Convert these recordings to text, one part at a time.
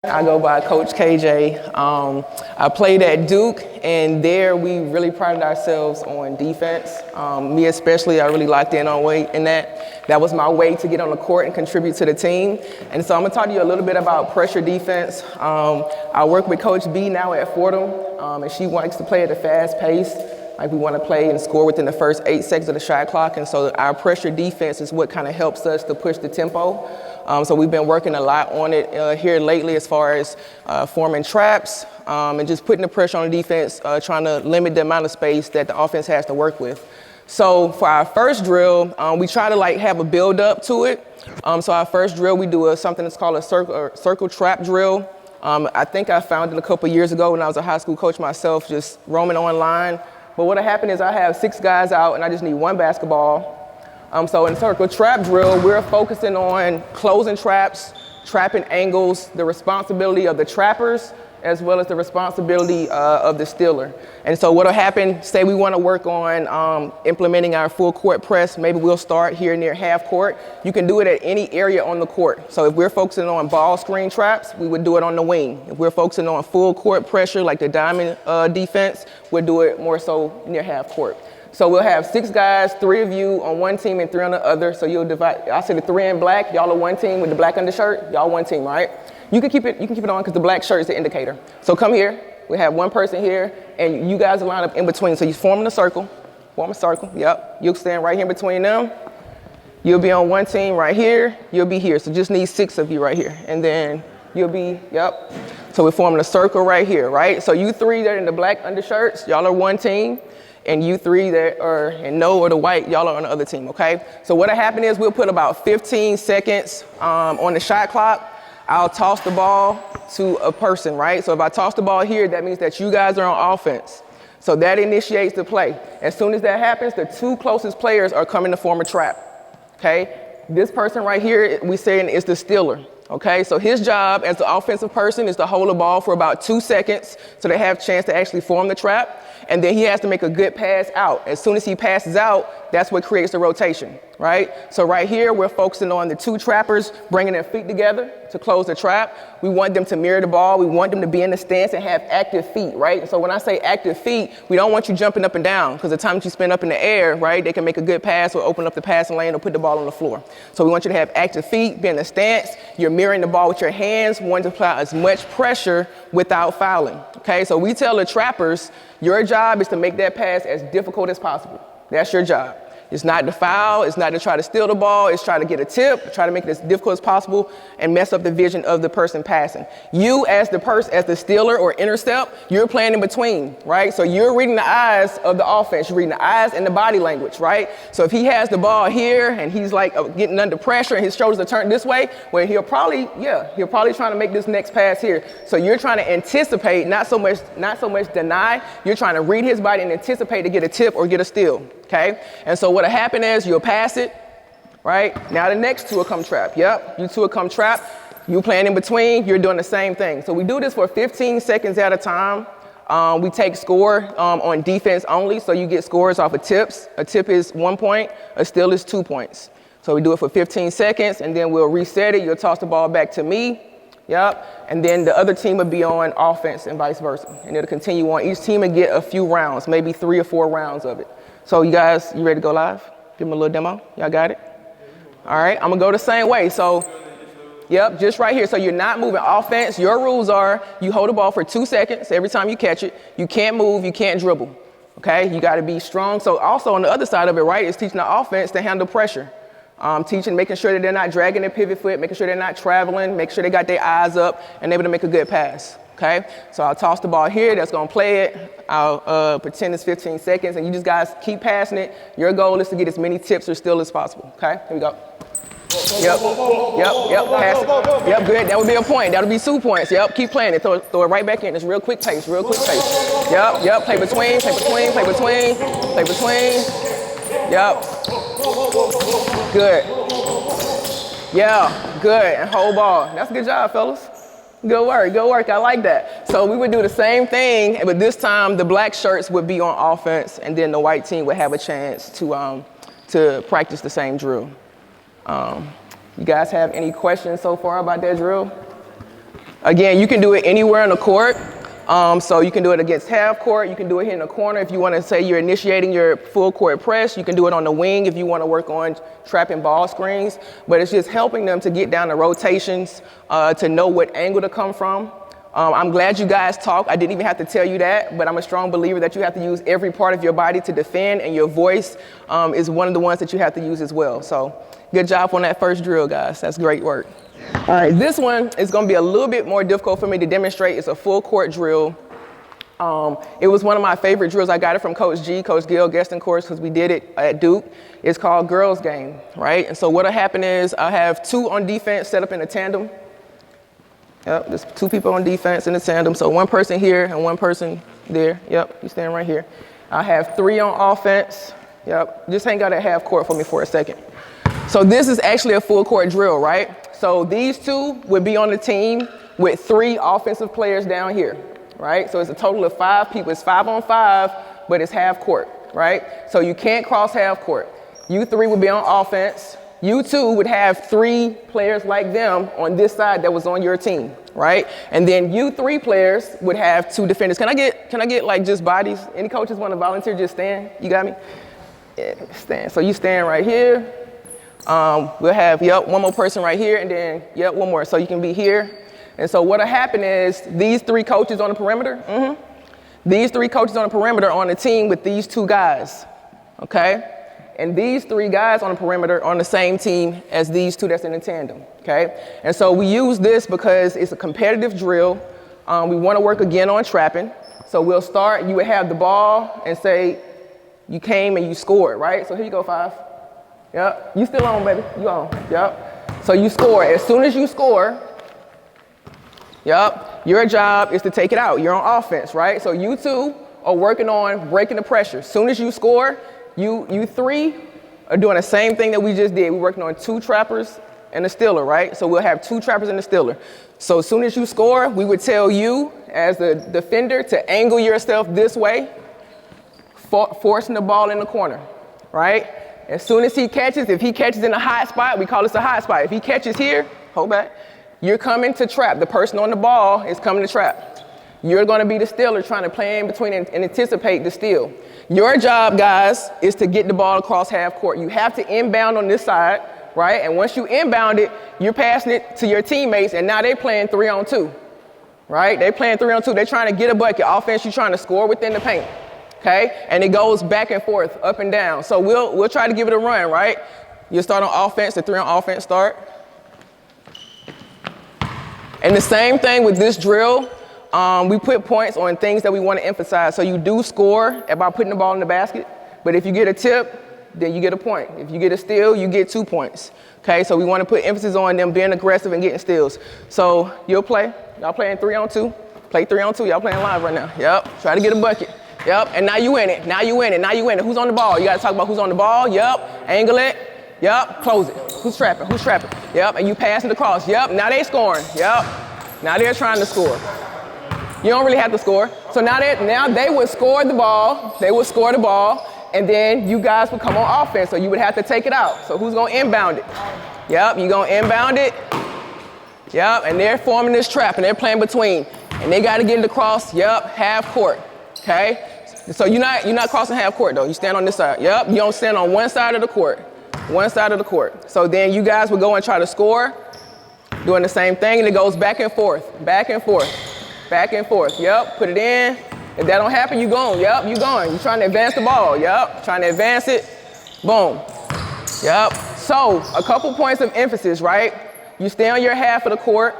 I go by Coach KJ. I played at Duke, and there we really prided ourselves on defense. Me especially, I really locked in on weight in that. That was my way to get on the court and contribute to the team. And so I'm gonna talk to you a little bit about pressure defense. I work with Coach B now at Fordham, and she likes to play at a fast pace. Like we want to play and score within the first 8 seconds of the shot clock, and so our pressure defense is what kind of helps us to push the tempo. So we've been working a lot on it here lately as far as forming traps and just putting the pressure on the defense, trying to limit the amount of space that the offense has to work with. So for our first drill, we try to have a build up to it. So our first drill, we do something that's called a circle trap drill. I think I found it a couple years ago when I was a high school coach myself, just roaming online. But what'll happen is I have 6 guys out and I just need 1 basketball. So in circle trap drill, we're focusing on closing traps, trapping angles, the responsibility of the trappers, as well as the responsibility of the stealer. And so what'll happen, say we wanna work on implementing our full court press, maybe we'll start here near half court. You can do it at any area on the court. So if we're focusing on ball screen traps, we would do it on the wing. If we're focusing on full court pressure, like the diamond defense, we'll do it more so near half court. So we'll have 6 guys, 3 of you on one team and 3 on the other. So you'll divide, I say the 3 in black, y'all are one team with the black undershirt, y'all one team, right? You can keep it on because the black shirt is the indicator. So come here, we have one person here, and you guys line up in between. So you form a circle, yep. You'll stand right here in between them. You'll be on one team right here, you'll be here. So just need 6 of you right here. And then you'll be, yep. So we're forming a circle right here, right? So you 3 that are in the black undershirts, y'all are one team. And you 3 that are in no or the white, y'all are on the other team, okay? So what'll happen is we'll put about 15 seconds on the shot clock. I'll toss the ball to a person, right? So if I toss the ball here, that means that you guys are on offense. So that initiates the play. As soon as that happens, the 2 closest players are coming to form a trap, okay? This person right here, we saying is the stealer, okay? So his job as the offensive person is to hold the ball for about 2 seconds so they have a chance to actually form the trap. And then he has to make a good pass out. As soon as he passes out, that's what creates the rotation, right? So right here, we're focusing on the 2 trappers, bringing their feet together to close the trap. We want them to mirror the ball. We want them to be in the stance and have active feet, right? So when I say active feet, we don't want you jumping up and down because the time that you spend up in the air, right, they can make a good pass or open up the passing lane or put the ball on the floor. So we want you to have active feet, be in the stance. You're mirroring the ball with your hands, wanting to apply as much pressure without fouling, okay? So we tell the trappers, your job is to make that pass as difficult as possible. That's your job. It's not to foul, it's not to try to steal the ball, it's try to get a tip, try to make it as difficult as possible and mess up the vision of the person passing. You as the stealer or intercept, you're playing in between, right? So you're reading the eyes of the offense, you're reading the eyes and the body language, right? So if he has the ball here and he's like getting under pressure and his shoulders are turned this way, well, he'll probably trying to make this next pass here. So you're trying to anticipate, not so much deny, you're trying to read his body and anticipate to get a tip or get a steal. Okay, and so what'll happen is you'll pass it, right? Now the next 2 will come trap. Yep, you 2 will come trap. You playing in between, you're doing the same thing. So we do this for 15 seconds at a time. We take score on defense only, so you get scores off of tips. A tip is 1 point, a steal is 2 points. So we do it for 15 seconds, and then we'll reset it. You'll toss the ball back to me. Yep, and then the other team will be on offense and vice versa. And it'll continue on. Each team will get a few rounds, maybe 3 or 4 rounds of it. So you guys, you ready to go live? Give them a little demo. Y'all got it? All right, I'm gonna go the same way. So, yep, just right here. So you're not moving offense. Your rules are you hold the ball for 2 seconds every time you catch it. You can't move, you can't dribble. Okay, you gotta be strong. So also on the other side of it, right, is teaching the offense to handle pressure. Making sure that they're not dragging their pivot foot, making sure they're not traveling, making sure they got their eyes up and able to make a good pass. Okay, so I'll toss the ball here, that's gonna play it. I'll pretend it's 15 seconds and you just guys keep passing it. Your goal is to get as many tips or steals as possible. Okay, here we go. Yep, pass it. Yep, good, that would be a point, that would be 2 points. Yep, keep playing it, throw it right back in. It's real quick pace. Yep, play between. Yep, good. Yeah, good, and hold ball. That's a good job, fellas. Good work, I like that. So we would do the same thing, but this time the black shirts would be on offense and then the white team would have a chance to practice the same drill. You guys have any questions so far about that drill? Again, you can do it anywhere on the court. So you can do it against half court. You can do it here in the corner if you want to say you're initiating your full court press. You can do it on the wing if you want to work on trapping ball screens. But it's just helping them to get down the rotations, to know what angle to come from. I'm glad you guys talk. I didn't even have to tell you that, but I'm a strong believer that you have to use every part of your body to defend, and your voice is one of the ones that you have to use as well. So good job on that first drill, guys. That's great work. All right, this one is going to be a little bit more difficult for me to demonstrate. It's a full court drill. It was one of my favorite drills. I got it from Coach G, Coach Gil Gueston course, because we did it at Duke. It's called Girls Game, right? And so what'll happen is I have 2 on defense set up in a tandem. Yep, there's 2 people on defense in a tandem. So 1 person here and 1 person there. Yep, you stand right here. I have 3 on offense. Yep, just hang out at half court for me for a second. So this is actually a full court drill, right? So these 2 would be on the team with 3 offensive players down here, right? So it's a total of 5 people. It's 5 on 5, but it's half court, right? So you can't cross half court. You 3 would be on offense. You 2 would have 3 players like them on this side that was on your team, right? And then you 3 players would have 2 defenders. Can I get like just bodies? Any coaches want to volunteer? Just stand. You got me? Yeah, stand. So you stand right here. We'll have, 1 more person right here, and then, 1 more. So you can be here. And so what'll happen is these 3 coaches on the perimeter, these 3 coaches on the perimeter are on the team with these 2 guys, okay? And these 3 guys on the perimeter are on the same team as these 2 that's in the tandem, okay? And so we use this because it's a competitive drill. We want to work again on trapping. So we'll start, you would have the ball and say you came and you scored, right? So here you go, 5. Yep, you still on, baby, you on, yep. So you score. As soon as you score, yep, your job is to take it out. You're on offense, right? So you 2 are working on breaking the pressure. As soon as you score, you 3 are doing the same thing that we just did. We're working on 2 trappers and a stealer, right? So we'll have 2 trappers and a stealer. So as soon as you score, we would tell you as the defender to angle yourself this way, forcing the ball in the corner, right? As soon as he catches, if he catches in a hot spot, we call this a hot spot. If he catches here, hold back, you're coming to trap. The person on the ball is coming to trap. You're going to be the stealer trying to play in between and anticipate the steal. Your job, guys, is to get the ball across half court. You have to inbound on this side, right? And once you inbound it, you're passing it to your teammates, and now they're playing 3-on-2, right? They're playing 3-on-2. They're trying to get a bucket. Offense, you're trying to score within the paint. Okay, and it goes back and forth, up and down. So we'll try to give it a run, right? You start on offense, the 3 on offense start. And the same thing with this drill. We put points on things that we want to emphasize. So you do score by putting the ball in the basket. But if you get a tip, then you get a point. If you get a steal, you get 2 points. Okay, so we want to put emphasis on them being aggressive and getting steals. So you'll play. Y'all playing 3-on-2. Play 3-on-2. Y'all playing live right now. Yep, try to get a bucket. Yep, and now you in it, now you in it, now you in it. Who's on the ball? You gotta talk about who's on the ball. Yep, angle it. Yep, close it. Who's trapping? Who's trapping? Yep, and you pass it across. Yep, now they scoring. Yep, now they're trying to score. You don't really have to score. So now they would score the ball. They would score the ball, and then you guys would come on offense. So you would have to take it out. So who's gonna inbound it? Yep, you're gonna inbound it. Yep, and they're forming this trap, and they're playing between, and they gotta get it across. Yep, half court. Okay, so you're not crossing half court though. You stand on this side. Yep, you don't stand on one side of the court. One side of the court. So then you guys would go and try to score, doing the same thing, and it goes back and forth, back and forth, back and forth. Yep, put it in. If that don't happen, you going. Yep, you going. You're trying to advance the ball. Yep, trying to advance it. Boom. Yep. So a couple points of emphasis, right? You stay on your half of the court.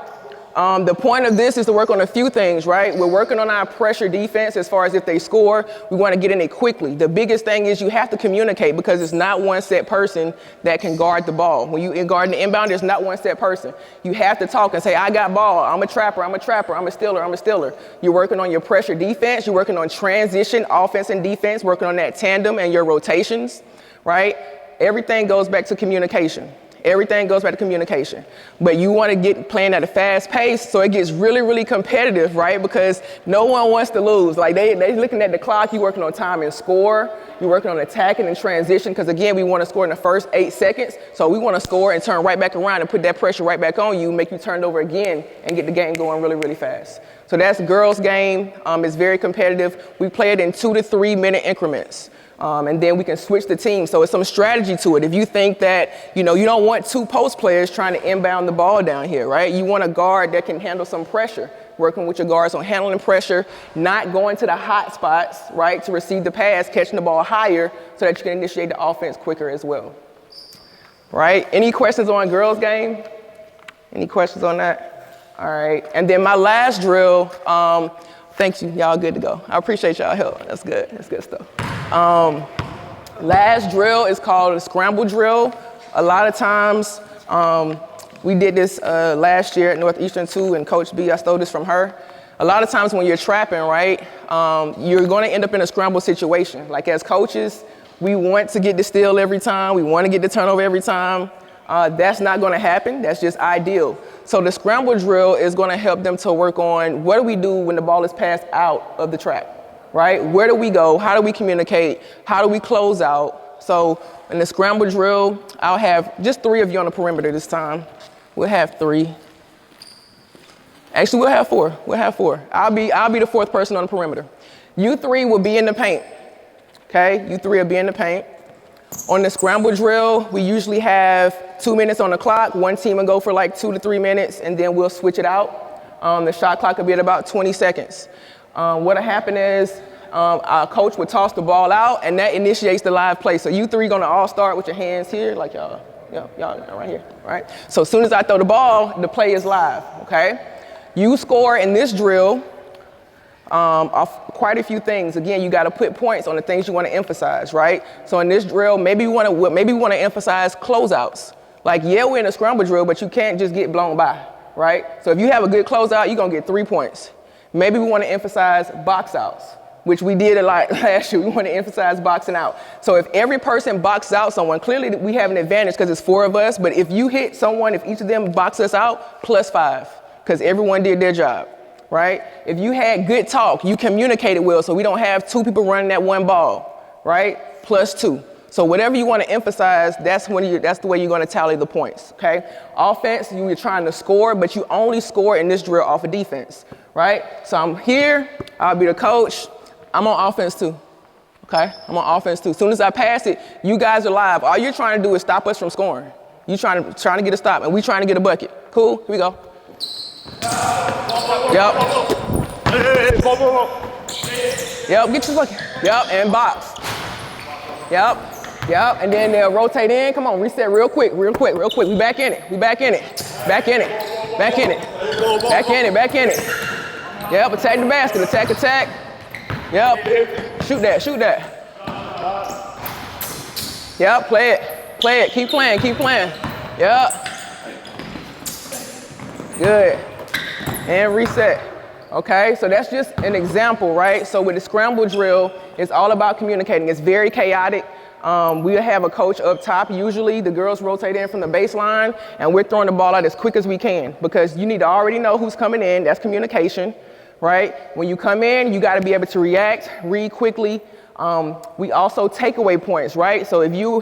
The point of this is to work on a few things, right? We're working on our pressure defense as far as if they score, we want to get in it quickly. The biggest thing is you have to communicate because it's not one set person that can guard the ball. When you guard the inbound, there's not one set person. You have to talk and say, I got ball, I'm a trapper, I'm a trapper, I'm a stealer, I'm a stealer. You're working on your pressure defense, you're working on transition, offense and defense, working on that tandem and your rotations, right? Everything goes back to communication. Everything goes back to communication. But you want to get playing at a fast pace, so it gets really, really competitive, right? Because no one wants to lose. Like they looking at the clock, you working on time and score, you're working on attacking and transition, because again, we want to score in the first 8 seconds. So we want to score and turn right back around and put that pressure right back on you, make you turn it over again and get the game going really, really fast. So that's girls' game. It's very competitive. We play it in 2 to 3 minute increments. And then we can switch the team. So it's some strategy to it. If you think that, you don't want 2 post players trying to inbound the ball down here, right? You want a guard that can handle some pressure, working with your guards on handling pressure, not going to the hot spots, right, to receive the pass, catching the ball higher so that you can initiate the offense quicker as well, right? Any questions on girls' game? Any questions on that? All right. And then my last drill, thank you. Y'all good to go. I appreciate y'all help. That's good. That's good stuff. Last drill is called a scramble drill. A lot of times, we did this last year at Northeastern too, and Coach B, I stole this from her. A lot of times when you're trapping, right, you're going to end up in a scramble situation. Like as coaches, we want to get the steal every time. We want to get the turnover every time. That's not going to happen. That's just ideal. So the scramble drill is going to help them to work on what do we do when the ball is passed out of the trap. Right? Where do we go? How do we communicate? How do we close out? So in the scramble drill, I'll have just 3 of you on the perimeter this time. We'll have 3. Actually, we'll have 4. We'll have 4. I'll be the 4th person on the perimeter. You 3 will be in the paint. Okay? You 3 will be in the paint. On the scramble drill, we usually have 2 minutes on the clock. One team will go for like 2 to 3 minutes, and then we'll switch it out. The shot clock will be at about 20 seconds. What'll happen is our coach would toss the ball out, and that initiates the live play. So you 3 gonna all start with your hands here, like y'all right here, right? So as soon as I throw the ball, the play is live, okay? You score in this drill off quite a few things. Again, you gotta put points on the things you wanna emphasize, right? So in this drill, maybe we wanna emphasize closeouts. Like, yeah, we're in a scramble drill, but you can't just get blown by, right? So if you have a good closeout, you're gonna get 3 points. Maybe we want to emphasize box outs, which we did a lot last year. We want to emphasize boxing out. So if every person boxes out someone, clearly we have an advantage because it's 4 of us. But if you hit someone, if each of them box us out, +5, because everyone did their job, right? If you had good talk, you communicated well, so we don't have 2 people running that one ball, right? +2. So whatever you want to emphasize, that's the way you're going to tally the points, okay? Offense, you're trying to score, but you only score in this drill off of defense, right? So I'm here, I'll be the coach. I'm on offense too, okay? I'm on offense too. As soon as I pass it, you guys are live. All you're trying to do is stop us from scoring. You trying to get a stop, and we trying to get a bucket. Cool? Here we go. Yep. Yep, get your bucket. Yep, and box. Yep. Yep, and then they'll rotate in. Come on, reset real quick. We back in it. Back in it. Back in it. Yep, attack the basket. Attack. Yep. Shoot that. Yep, play it. Keep playing. Yep. Good. And reset. Okay, so that's just an example, right? So with the scramble drill, it's all about communicating. It's very chaotic. We'll have a coach up top. Usually the girls rotate in from the baseline, and we're throwing the ball out as quick as we can, because you need to already know who's coming in. That's communication, right? When you come in, you got to be able to react, read quickly. We also take away points, right? So if you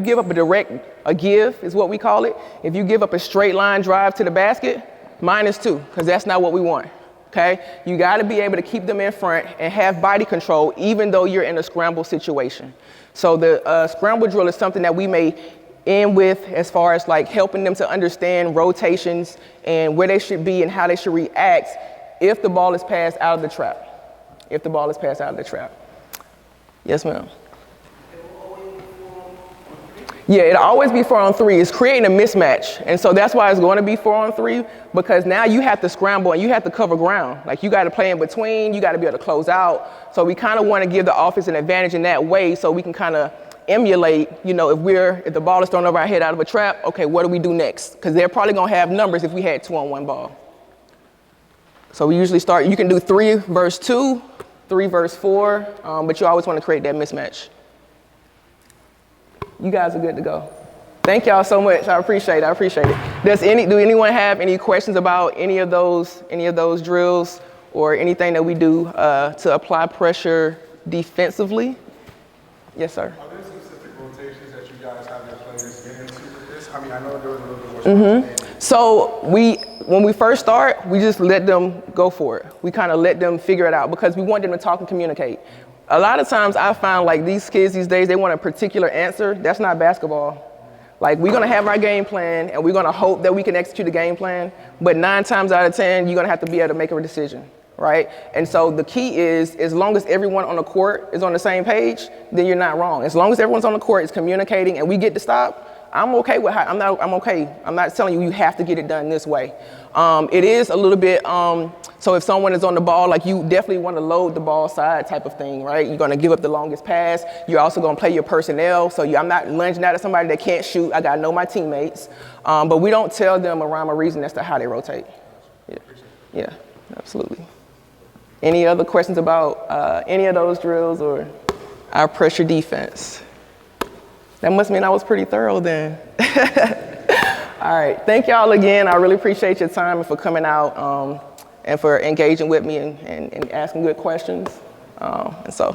give up a give is what we call it. If you give up a straight line drive to the basket, -2, because that's not what we want. Okay, you got to be able to keep them in front and have body control, even though you're in a scramble situation. So the scramble drill is something that we may end with as far as like helping them to understand rotations and where they should be and how they should react if the ball is passed out of the trap. Yes, ma'am. Yeah, it'll always be 4-on-3. It's creating a mismatch. And so that's why it's going to be 4-on-3, because now you have to scramble and you have to cover ground. Like, you got to play in between, you got to be able to close out. So we kind of want to give the offense an advantage in that way, so we can kind of emulate, if the ball is thrown over our head out of a trap, okay, what do we do next? Because they're probably going to have numbers if we had 2-on-1 ball. So we usually start, you can do 3 versus 2, 3 versus 4, but you always want to create that mismatch. You guys are good to go. Thank y'all so much. I appreciate it. Do anyone have any questions about any of those drills or anything that we do to apply pressure defensively? Yes, sir. Are there specific rotations that you guys have your players get into with this? I mean, I know there was a little bit more spontaneity. So when we first start, we just let them go for it. We kind of let them figure it out because we want them to talk and communicate. A lot of times I find like these kids these days, they want a particular answer. That's not basketball. Like we're gonna have our game plan and we're gonna hope that we can execute the game plan, but 9 times out of 10, you're gonna have to be able to make a decision, right? And so the key is, as long as everyone on the court is on the same page, then you're not wrong. As long as everyone's on the court is communicating and we get to stop, I'm okay with how, I'm okay. I'm not telling you have to get it done this way. It is a little bit, so if someone is on the ball, like you definitely want to load the ball side type of thing, right? You're going to give up the longest pass. You're also going to play your personnel. So I'm not lunging out at somebody that can't shoot. I got to know my teammates. But we don't tell them a rhyme or reason as to how they rotate. Yeah, absolutely. Any other questions about any of those drills or our pressure defense? That must mean I was pretty thorough then. All right, thank y'all again. I really appreciate your time and for coming out and for engaging with me and asking good questions. And so